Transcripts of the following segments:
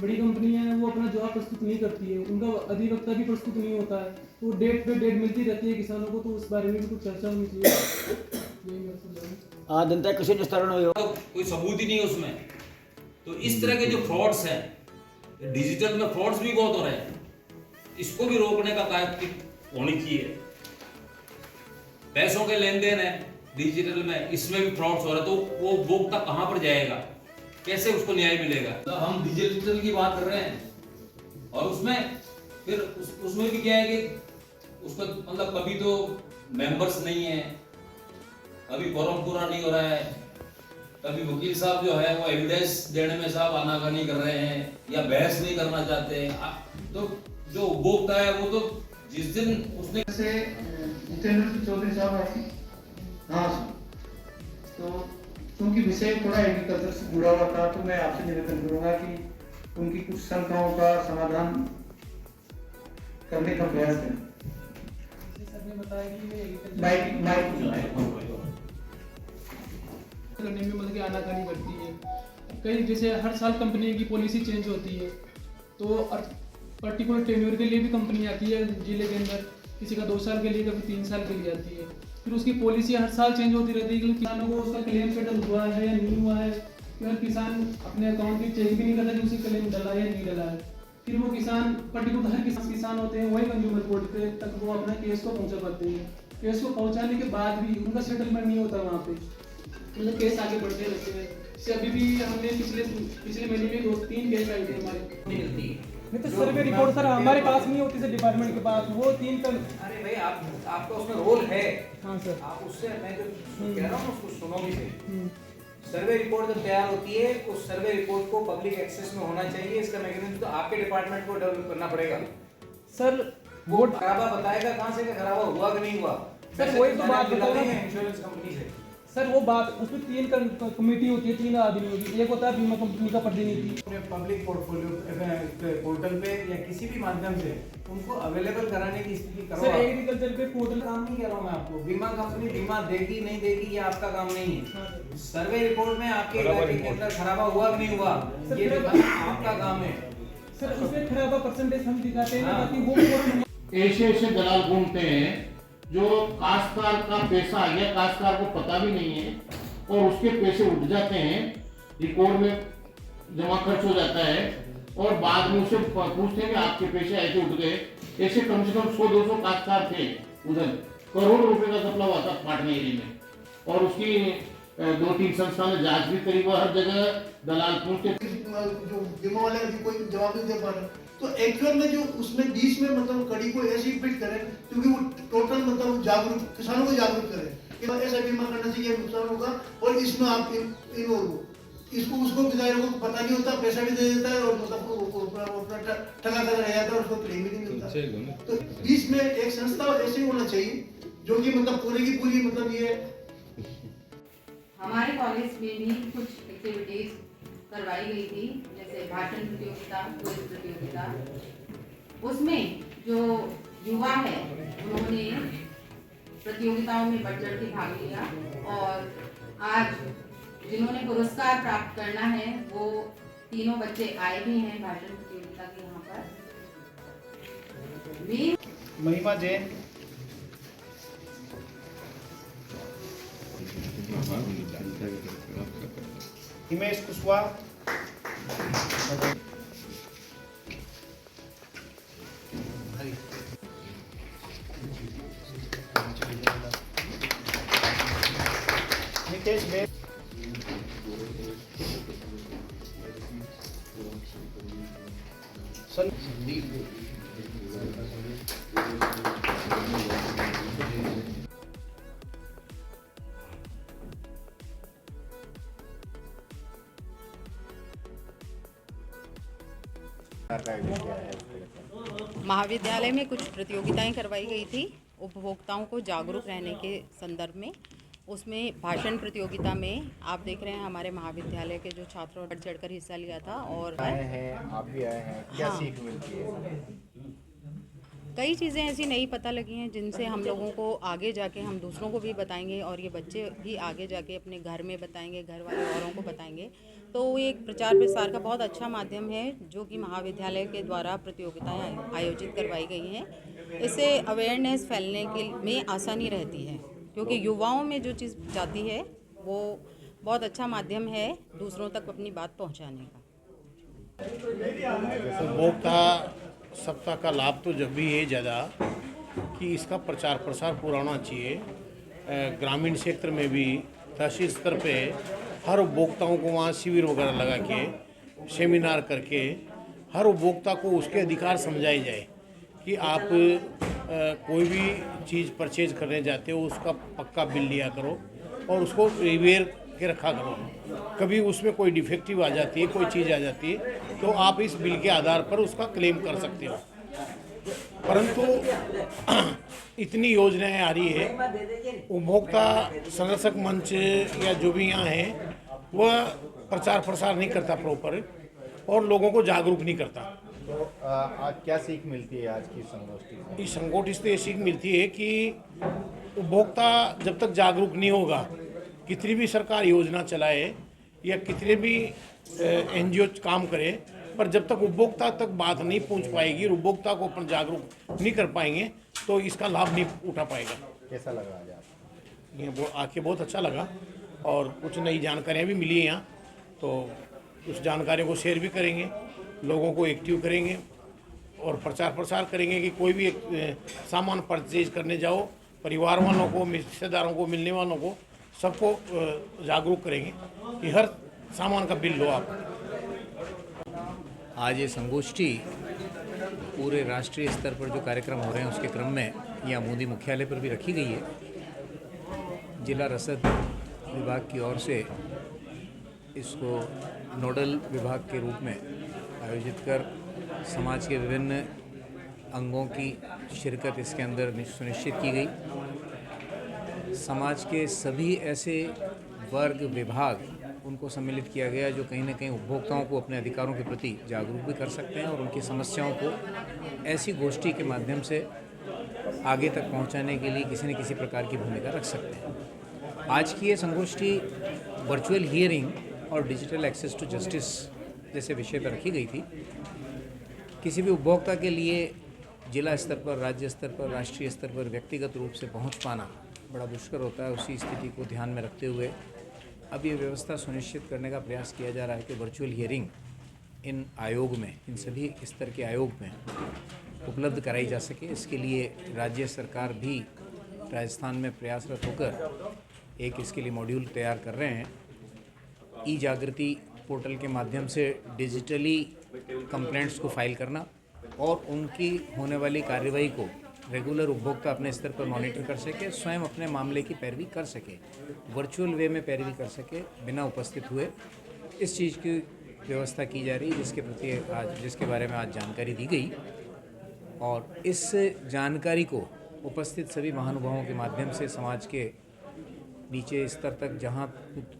बड़ी कंपनियां हैं वो अपना जवाब प्रस्तुत नहीं करती है, उनका अधिवक्ता भी प्रस्तुत नहीं होता है, तो डेट पे डेट मिलती रहती है किसानों को, तो उस बारे में भी कुछ चर्चा होनी चाहिए। जनता कृषि विस्तारण हो कोई सबूत ही नहीं है उसमें। तो इस तरह के जो फ्रॉड्स हैं, डिजिटल में फ्रॉड्स भी बहुत हो रहे हैं, इसको भी रोकने का कार्य होनी चाहिए। पैसों के लेन देन है डिजिटल में, इसमें भी फ्रॉड्स हो रहा है, तो वो उपभोक्ता कहां पर जाएगा, कैसे उसको न्याय मिलेगा? तो हम डिजिटल की बात कर रहे हैं और उसमें फिर उसमें भी क्या है कि उसका मतलब कभी तो मेंबर्स नहीं है, कभी फॉर्म पूरा नहीं हो रहा है, कभी वकील साहब जो है वो एविडेंस देने में साहब आनाकानी कर रहे हैं या बहस नहीं करना चाहते हैं। तो जो उपभोक्ता है वो तो जिस दिन उसने से जितेंद्र चौधरी साहब आए, हाँ, तो क्योंकि विषय थोड़ा एग्रीकल्चर से जुड़ा हुआ था, तो मैं आपसे निवेदन करूंगा कि उनकी कुछ शंकाओं का समाधान करने का प्रयास करें। करने में मतलब कि आनाकानी बढ़ती है, कई जैसे हर साल कंपनी की पॉलिसी चेंज होती है, तो पर्टिकुलर टेन्योर के लिए भी कंपनी आती है जिले के अंदर, किसी का 2 साल के लिए, कभी 3 साल के लिए आती है, फिर उसकी पॉलिसी हर साल चेंज होती रहती है कि किसानों को उसका क्लेम सेटल हुआ है या नहीं हुआ है, फिर किसान अपने अकाउंट की चेक भी नहीं करता कि उसी क्लेम डला है या नहीं डला है, फिर वो किसान पर्टिकुलर हर किसान होते हैं वही कंज्यूमर कोर्ट पे तक वो अपना केस को पहुंचा पाते हैं, केस को पहुंचाने के बाद भी उनका सेटलमेंट नहीं होता वहाँ पे, मतलब केस आगे बढ़ते रहते हैं। इससे अभी भी हमने पिछले महीने में 2-3 केस आए थे हमारे, नहीं मिलती है। नहीं तो सर्वे रिपोर्ट सर हमारे पास नहीं होती सर, डिपार्टमेंट के पास वो 3 कर। अरे भाई आपका उसमें रोल है। हाँ सर, आप उससे मैं जो कह रहा हूँ उसको सुनो भी सही। सर्वे रिपोर्ट जब तैयार होती है उस सर्वे रिपोर्ट को पब्लिक एक्सेस में होना चाहिए, इसका मैकेनिज्म तो आपके डिपार्टमेंट को डेवलप करना पड़ेगा सर वो खराबा बताएगा कहाँ से कि खराबा हुआ कि नहीं हुआ। सर वही तो बात बता रहे हैं इंश्योरेंस कंपनी से सर, वो बात उसमें 3 कमेटी होती है, 3 आदमी होती है, एक होता है बीमा कंपनी का प्रतिनिधि। पब्लिक पोर्टफोलियो पोर्टल पे या किसी भी माध्यम से उनको अवेलेबल कराने की स्थिति करो। सर एग्रीकल्चर पे पोर्टल काम नहीं कह रहा हूँ मैं आपको, बीमा कंपनी बीमा देगी नहीं देगी ये आपका काम नहीं है। सर्वे रिपोर्ट में आपके इलाके के अंदर खराबा हुआ कि नहीं हुआ ये आपका काम है। सर उसमें खराबा परसेंटेज हम दिखाते हैं ताकि वो ऐसे दलाल घूमते हैं जो काश्तकार का पैसा आ गया, काश्तकार को पता भी नहीं है और उसके पैसे उठ जाते हैं, रिकॉर्ड में जमा खर्च हो जाता है और बाद में उसे पूछते हैं कि आपके पैसे ऐसे उठ गए। ऐसे कम से कम 100-200 काश्तकार थे उधर, करोड़ों रुपए का घपला हुआ था पाटन एरिया में और उसकी 2-3 संस्था ने जांच भी करी, हर जगह दलाल पूछते जो बीमा वाले कोई जवाब नहीं दे पा रहे, तो एक्चुअल में जो उसमें बीच में मतलब कड़ी को ऐसी फिट करें क्योंकि वो टोटल मतलब जागरूक किसानों को जागरूक करें कि ऐसा बीमा करना चाहिए, नुकसान होगा और इसमें आप इसको उसको बिचारे को पता नहीं होता, पैसा भी दे देता है और मतलब ठगा कर रह जाता है, उसको क्लेम भी नहीं मिलता। तो बीच में एक संस्था ऐसी होना चाहिए जो कि मतलब पूरी की पूरी मतलब ये हमारे कॉलेज में भी कुछ एक्टिविटीज करवाई गई थी, जैसे भाषण प्रतियोगिता, क्विज प्रतियोगिता। उसमें जो युवा है उन्होंने प्रतियोगिताओं में बढ़ चढ़ के भाग लिया और आज जिन्होंने पुरस्कार प्राप्त करना है वो तीनों बच्चे आए भी हैं भाषण प्रतियोगिता के यहाँ पर। महिमा जैन, हिमेश कुशवाहा, नितेश बेग, महाविद्यालय में कुछ प्रतियोगिताएं करवाई गई थी उपभोक्ताओं को जागरूक रहने के संदर्भ में। उसमें भाषण प्रतियोगिता में आप देख रहे हैं हमारे महाविद्यालय के जो छात्रों ने बढ़ चढ़कर हिस्सा लिया था और आए हैं, आप भी आए हैं, क्या सीख मिलती है? कई चीज़ें ऐसी नई पता लगी हैं जिनसे हम लोगों को आगे जाके हम दूसरों को भी बताएंगे और ये बच्चे भी आगे जाके अपने घर में बताएंगे, घर वाले औरों को बताएंगे। तो ये एक प्रचार प्रसार का बहुत अच्छा माध्यम है जो कि महाविद्यालय के द्वारा प्रतियोगिताएं आयोजित करवाई गई हैं। इससे अवेयरनेस फैलने के में आसानी रहती है क्योंकि युवाओं में जो चीज़ जाती है वो बहुत अच्छा माध्यम है दूसरों तक अपनी बात पहुँचाने का। उपभोक्ता सप्ताह का लाभ तो जब भी है ज़्यादा कि इसका प्रचार प्रसार पूरा होना चाहिए। ग्रामीण क्षेत्र में भी तहसील स्तर पे हर उपभोक्ताओं को वहाँ शिविर वगैरह लगा के सेमिनार करके हर उपभोक्ता को उसके अधिकार समझाए जाए कि आप कोई भी चीज़ परचेज करने जाते हो उसका पक्का बिल लिया करो और उसको रिवेयर के रखा करो। कभी उसमें कोई डिफेक्टिव आ जाती है, कोई चीज़ आ जाती है तो आप इस बिल के आधार पर उसका क्लेम कर सकते हो। परंतु इतनी योजनाएं आ रही है, उपभोक्ता संरक्षक मंच या जो भी यहाँ है वह प्रचार प्रसार नहीं करता प्रॉपर और लोगों को जागरूक नहीं करता। तो आज क्या सीख मिलती है आज की संगोष्ठी से? इस संगोष्ठी से ये सीख मिलती है कि उपभोक्ता जब तक जागरूक नहीं होगा, कितनी भी सरकार योजना चलाए या कितने भी एनजीओ काम करे, पर जब तक उपभोक्ता तक बात नहीं पहुंच पाएगी, उपभोक्ता को अपन जागरूक नहीं कर पाएंगे तो इसका लाभ नहीं उठा पाएगा। कैसा लगा आज आपको? ये आके बहुत अच्छा लगा और कुछ नई जानकारियाँ भी मिली यहाँ, तो उस जानकारी को शेयर भी करेंगे, लोगों को एक्टिव करेंगे और प्रचार प्रसार करेंगे कि कोई भी एक सामान परचेज करने जाओ, परिवार वालों को, रिश्तेदारों को, मिलने वालों को सबको जागरूक करेंगे कि हर सामान का बिल लो आप। आज ये संगोष्ठी पूरे राष्ट्रीय स्तर पर जो कार्यक्रम हो रहे हैं उसके क्रम में यहाँ मोदी मुख्यालय पर भी रखी गई है। जिला रसद विभाग की ओर से इसको नोडल विभाग के रूप में आयोजित कर समाज के विभिन्न अंगों की शिरकत इसके अंदर सुनिश्चित की गई। समाज के सभी ऐसे वर्ग विभाग उनको सम्मिलित किया गया जो कहीं ना कहीं उपभोक्ताओं को अपने अधिकारों के प्रति जागरूक भी कर सकते हैं और उनकी समस्याओं को ऐसी गोष्ठी के माध्यम से आगे तक पहुंचाने के लिए किसी न किसी प्रकार की भूमिका रख सकते हैं। आज की ये संगोष्ठी वर्चुअल हियरिंग और डिजिटल एक्सेस टू जस्टिस जैसे विषय पर रखी गई थी। किसी भी उपभोक्ता के लिए जिला स्तर पर, राज्य स्तर पर, राष्ट्रीय स्तर पर व्यक्तिगत रूप से पहुंच पाना बड़ा दुष्कर होता है। उसी स्थिति को ध्यान में रखते हुए अब ये व्यवस्था सुनिश्चित करने का प्रयास किया जा रहा है कि वर्चुअल हियरिंग इन आयोग में, इन सभी स्तर के आयोग में उपलब्ध कराई जा सके। इसके लिए राज्य सरकार भी राजस्थान में प्रयासरत होकर एक इसके लिए मॉड्यूल तैयार कर रहे हैं। ई जागृति पोर्टल के माध्यम से डिजिटली कंप्लेंट्स को फाइल करना और उनकी होने वाली कार्रवाई को रेगुलर उपभोक्ता अपने स्तर पर मॉनिटर कर सके, स्वयं अपने मामले की पैरवी कर सके, वर्चुअल वे में पैरवी कर सके बिना उपस्थित हुए। इस चीज़ की व्यवस्था की जा रही है जिसके बारे में आज जानकारी दी गई और इस जानकारी को उपस्थित सभी महानुभावों के माध्यम से समाज के नीचे स्तर तक, जहाँ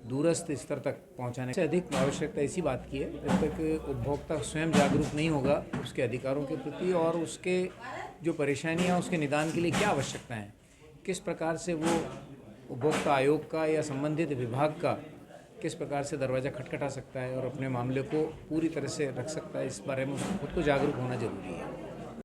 दूरस्थ स्तर तक पहुँचाने से अधिक आवश्यकता इसी बात की है। जब तक उपभोक्ता स्वयं जागरूक नहीं होगा उसके अधिकारों के प्रति और उसके जो परेशानियाँ, उसके निदान के लिए क्या आवश्यकता है, किस प्रकार से वो उपभोक्ता आयोग का या संबंधित विभाग का किस प्रकार से दरवाज़ा खटखटा सकता है और अपने मामले को पूरी तरह से रख सकता है, इस बारे में खुद को जागरूक होना जरूरी है।